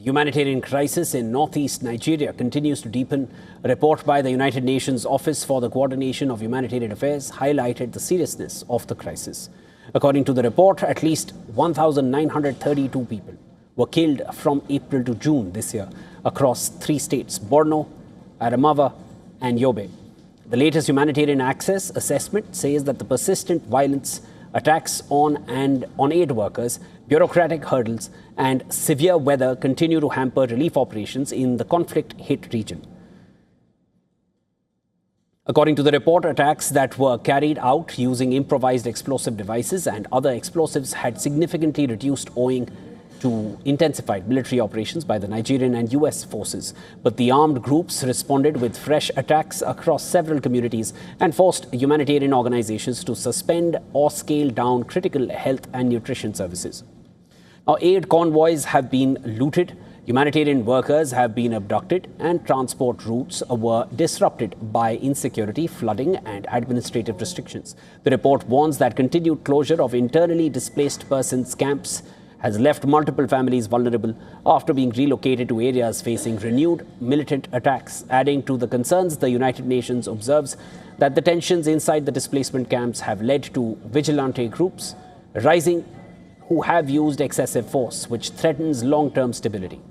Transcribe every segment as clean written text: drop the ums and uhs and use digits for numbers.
Humanitarian crisis in northeast Nigeria continues to deepen. A report by the United Nations Office for the Coordination of Humanitarian Affairs highlighted the seriousness of the crisis. According to the report, at least 1,932 people were killed from April to June this year across 3 states, Borno, Adamawa and Yobe. The latest humanitarian access assessment says that the persistent violence, attacks on aid workers, bureaucratic hurdles and severe weather continue to hamper relief operations in the conflict-hit region. According to the report, attacks that were carried out using improvised explosive devices and other explosives had significantly reduced owing to intensified military operations by the Nigerian and US forces. But the armed groups responded with fresh attacks across several communities and forced humanitarian organizations to suspend or scale down critical health and nutrition services. Now, aid convoys have been looted, humanitarian workers have been abducted, and transport routes were disrupted by insecurity, flooding, and administrative restrictions. The report warns that continued closure of internally displaced persons camps has left multiple families vulnerable after being relocated to areas facing renewed militant attacks. Adding to the concerns, the United Nations observes that the tensions inside the displacement camps have led to vigilante groups rising who have used excessive force, which threatens long-term stability.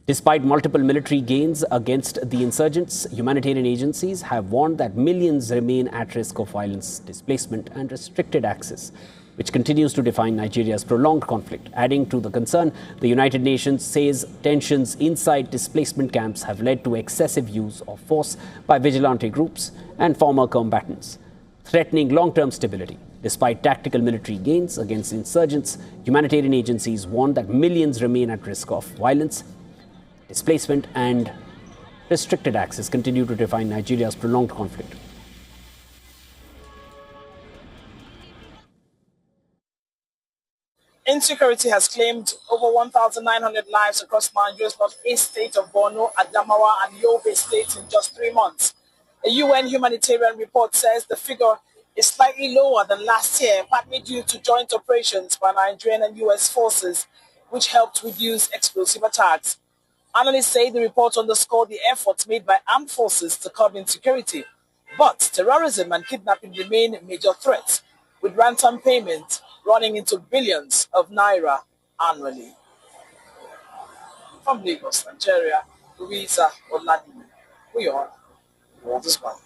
Despite multiple military gains against the insurgents, humanitarian agencies have warned that millions remain at risk of violence, displacement, and restricted access, which continues to define Nigeria's prolonged conflict. Adding to the concern, the United Nations says tensions inside displacement camps have led to excessive use of force by vigilante groups and former combatants, threatening long-term stability. Despite tactical military gains against insurgents, humanitarian agencies warn that millions remain at risk of violence, displacement, and restricted access continue to define Nigeria's prolonged conflict. Insecurity has claimed over 1,900 lives across Nigeria's northeast state of Borno, Adamawa, and Yobe states in just 3 months. A UN humanitarian report says the figure is slightly lower than last year, partly due to joint operations by Nigerian and US forces, which helped reduce explosive attacks. Analysts say the report underscored the efforts made by armed forces to curb insecurity. But terrorism and kidnapping remain major threats, with ransom payments running into billions of naira annually. From Lagos, Nigeria, Louisa Oladimi, WION The World.